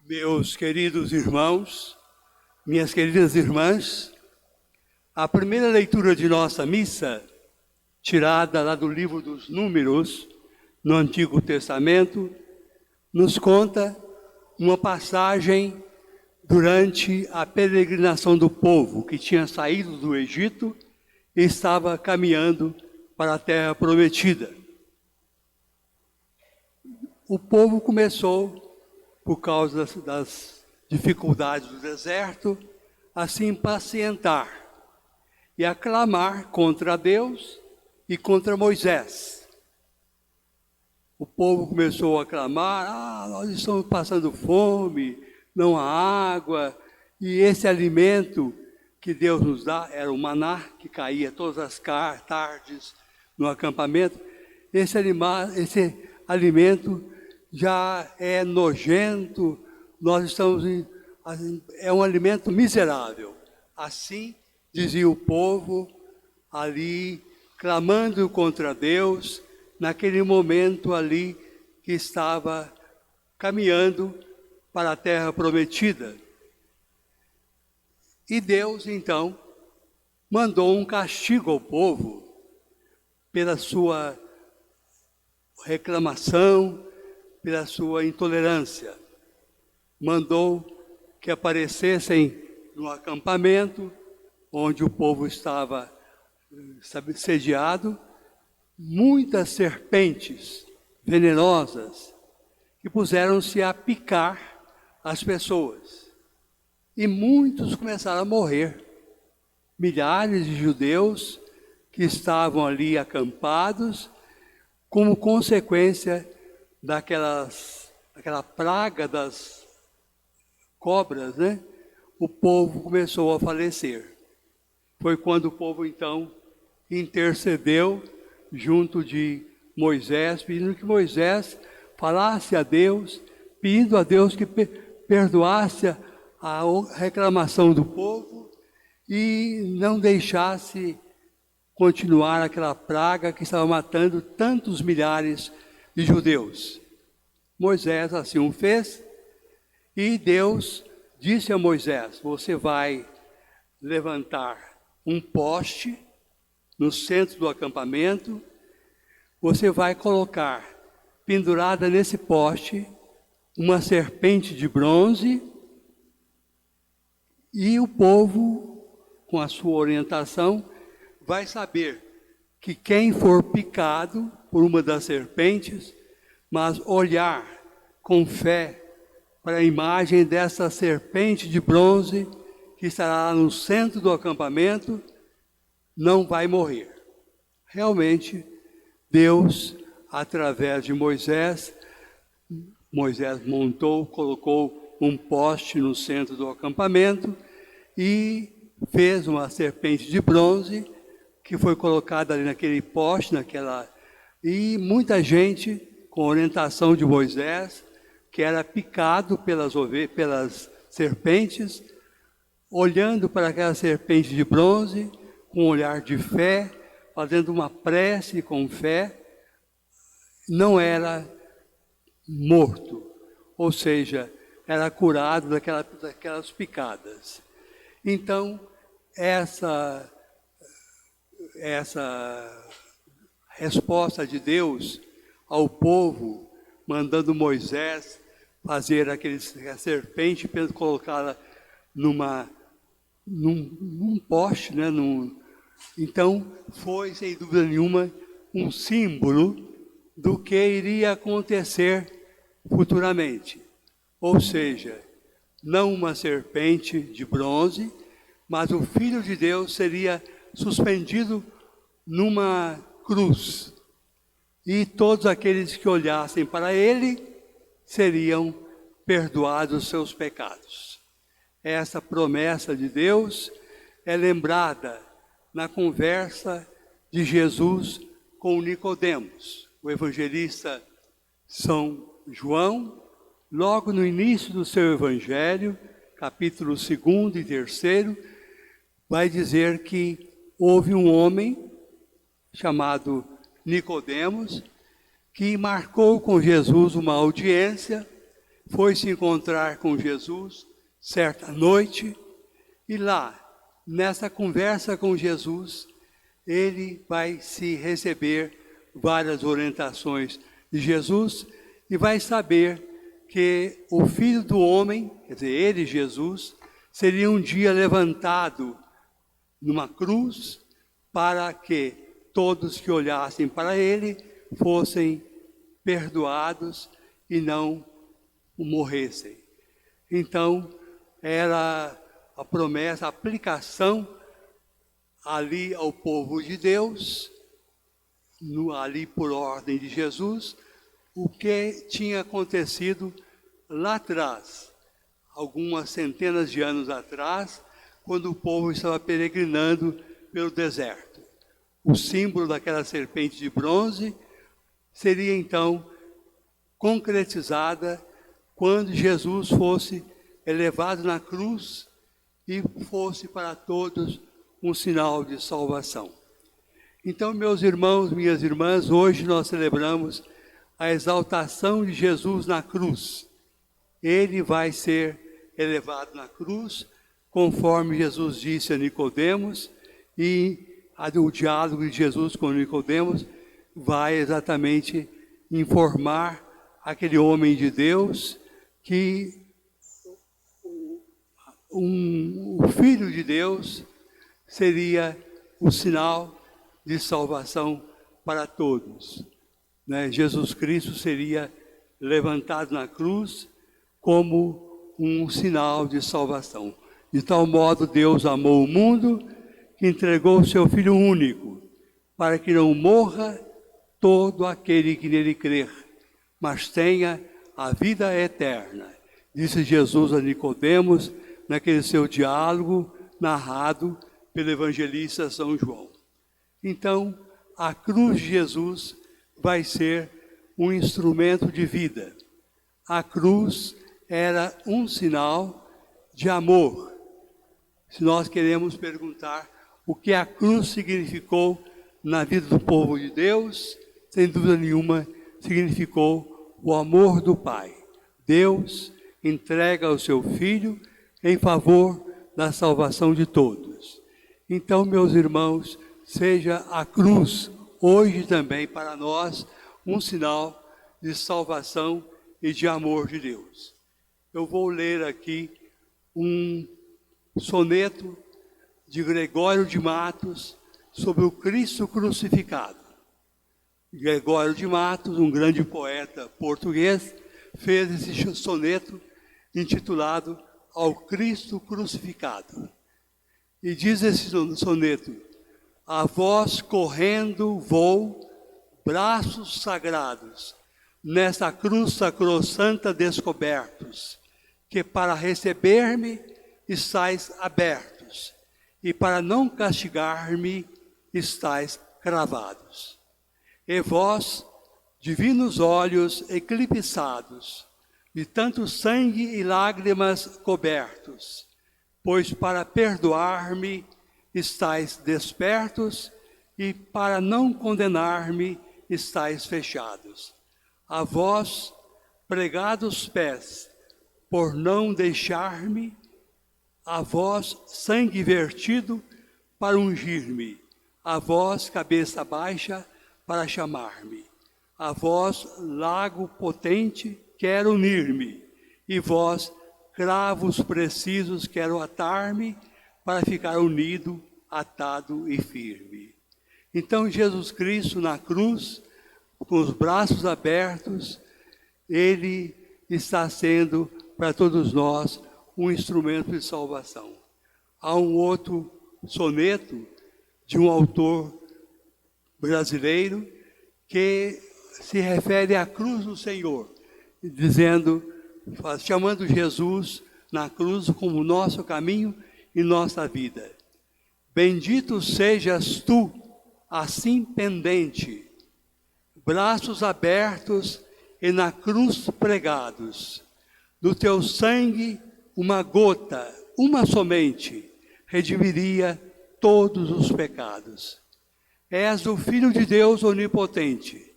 Meus queridos irmãos, minhas queridas irmãs, a primeira leitura de nossa missa, tirada lá do livro dos Números, no Antigo Testamento, nos conta uma passagem durante a peregrinação do povo que tinha saído do Egito e estava caminhando para a Terra Prometida. O povo começou, por causa das dificuldades do deserto, a se impacientar e a clamar contra Deus e contra Moisés. O povo começou a clamar: nós estamos passando fome, não há água, e esse alimento que Deus nos dá era o maná, que caía todas as tardes no acampamento. Esse alimento já é nojento, é um alimento miserável. Assim dizia o povo ali, clamando contra Deus, naquele momento ali que estava caminhando para a Terra Prometida. E Deus, então, mandou um castigo ao povo pela sua reclamação, pela sua intolerância. Mandou que aparecessem no acampamento onde o povo estava sediado, muitas serpentes venenosas que puseram-se a picar as pessoas. E muitos começaram a morrer. Milhares de judeus que estavam ali acampados, como consequência daquela praga das cobras, né? O povo começou a falecer. Foi quando o povo, então, intercedeu junto de Moisés, pedindo que Moisés falasse a Deus, pedindo a Deus que perdoasse a reclamação do povo e não deixasse continuar aquela praga que estava matando tantos milhares de judeus. Moisés assim o fez, e Deus disse a Moisés: você vai levantar um poste no centro do acampamento, você vai colocar pendurada nesse poste uma serpente de bronze, e o povo, com a sua orientação, vai saber que quem for picado por uma das serpentes, mas olhar com fé para a imagem dessa serpente de bronze que estará no centro do acampamento, não vai morrer. Realmente, Deus, através de Moisés colocou um poste no centro do acampamento e fez uma serpente de bronze que foi colocada ali naquele poste, e muita gente, com orientação de Moisés, que era picado pelas serpentes, olhando para aquela serpente de bronze, com um olhar de fé, fazendo uma prece com fé, não era morto, ou seja, era curado daquelas picadas. Então, essa resposta de Deus ao povo, mandando Moisés fazer a serpente, colocá-la num poste, né? Então, foi, sem dúvida nenhuma, um símbolo do que iria acontecer futuramente. Ou seja, não uma serpente de bronze, mas o Filho de Deus seria suspendido numa cruz. E todos aqueles que olhassem para ele seriam perdoados os seus pecados. Essa promessa de Deus é lembrada na conversa de Jesus com Nicodemos. O evangelista São João, logo no início do seu evangelho, capítulo 2 e 3, vai dizer que houve um homem chamado Nicodemos, que marcou com Jesus uma audiência foi se encontrar com Jesus certa noite, e lá, nessa conversa com Jesus, ele vai se receber várias orientações de Jesus e vai saber que o Filho do Homem, quer dizer, ele, Jesus, seria um dia levantado numa cruz para que todos que olhassem para ele fossem perdoados e não morressem. Então, era a promessa, a aplicação ali ao povo de Deus, ali por ordem de Jesus, o que tinha acontecido lá atrás, algumas centenas de anos atrás, quando o povo estava peregrinando pelo deserto. O símbolo daquela serpente de bronze seria então concretizada quando Jesus fosse elevado na cruz e fosse para todos um sinal de salvação. Então, meus irmãos, minhas irmãs, hoje nós celebramos a exaltação de Jesus na cruz. Ele vai ser elevado na cruz, conforme Jesus disse a Nicodemos, e o diálogo de Jesus com Nicodemos vai exatamente informar aquele homem de Deus que o Filho de Deus seria o sinal de salvação para todos. Jesus Cristo seria levantado na cruz como um sinal de salvação. De tal modo Deus amou o mundo que entregou o seu Filho único, para que não morra todo aquele que nele crer, mas tenha a vida eterna. Disse Jesus a Nicodemos naquele seu diálogo narrado pelo evangelista São João. Então, a cruz de Jesus vai ser um instrumento de vida. A cruz era um sinal de amor. Se nós queremos perguntar o que a cruz significou na vida do povo de Deus, sem dúvida nenhuma, significou o amor do Pai. Deus entrega o seu Filho em favor da salvação de todos. Então, meus irmãos, seja a cruz hoje também para nós um sinal de salvação e de amor de Deus. Eu vou ler aqui um soneto de Gregório de Matos sobre o Cristo crucificado. Gregório de Matos, um grande poeta português, fez esse soneto intitulado Ao Cristo Crucificado. E diz esse soneto: a vós correndo vou, braços sagrados, nessa cruz sacrossanta descobertos, que para receber-me estáis abertos, e para não castigar-me estáis cravados. E vós, divinos olhos eclipsados, de tanto sangue e lágrimas cobertos, pois para perdoar-me estáis despertos, e para não condenar-me estáis fechados. A vós, pregados pés, por não deixar-me, a vós, sangue vertido, para ungir-me, a vós, cabeça baixa, para chamar-me, a vós, lago potente, quero unir-me, e vós, cravos precisos, quero atar-me, para ficar unido, atado e firme. Então, Jesus Cristo na cruz, com os braços abertos, Ele está sendo para todos nós um instrumento de salvação. Há um outro soneto de um autor brasileiro que se refere à cruz do Senhor, dizendo, chamando Jesus na cruz como nosso caminho e nossa vida. Bendito sejas tu, assim pendente, braços abertos e na cruz pregados. Do teu sangue, uma gota, uma somente, redimiria todos os pecados. És o Filho de Deus onipotente,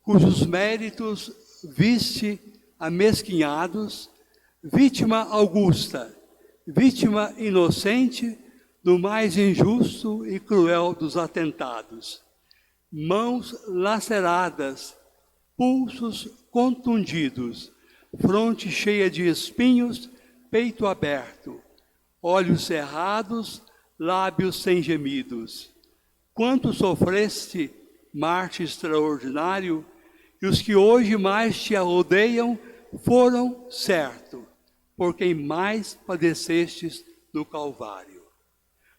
cujos méritos viste amesquinhados, vítima augusta, vítima inocente do mais injusto e cruel dos atentados. Mãos laceradas, pulsos contundidos, fronte cheia de espinhos, peito aberto, olhos cerrados, lábios sem gemidos. Quanto sofreste, Marte extraordinário, e os que hoje mais te odeiam foram, certo, por quem mais padecestes no Calvário.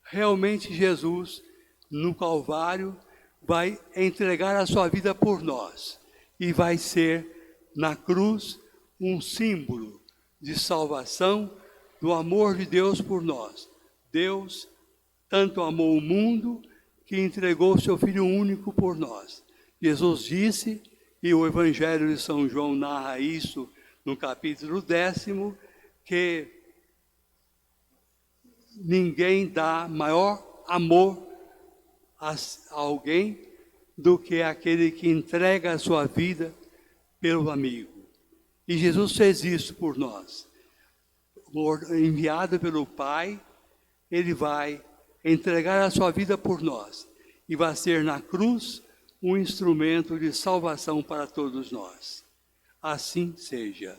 Realmente Jesus, no Calvário, vai entregar a sua vida por nós e vai ser, na cruz, um símbolo de salvação, do amor de Deus por nós. Deus tanto amou o mundo que entregou seu Filho único por nós. Jesus disse, e o Evangelho de São João narra isso no capítulo 10, que ninguém dá maior amor a alguém do que aquele que entrega a sua vida pelo amigo. E Jesus fez isso por nós. Enviado pelo Pai, Ele vai entregar a sua vida por nós e vai ser na cruz um instrumento de salvação para todos nós. Assim seja.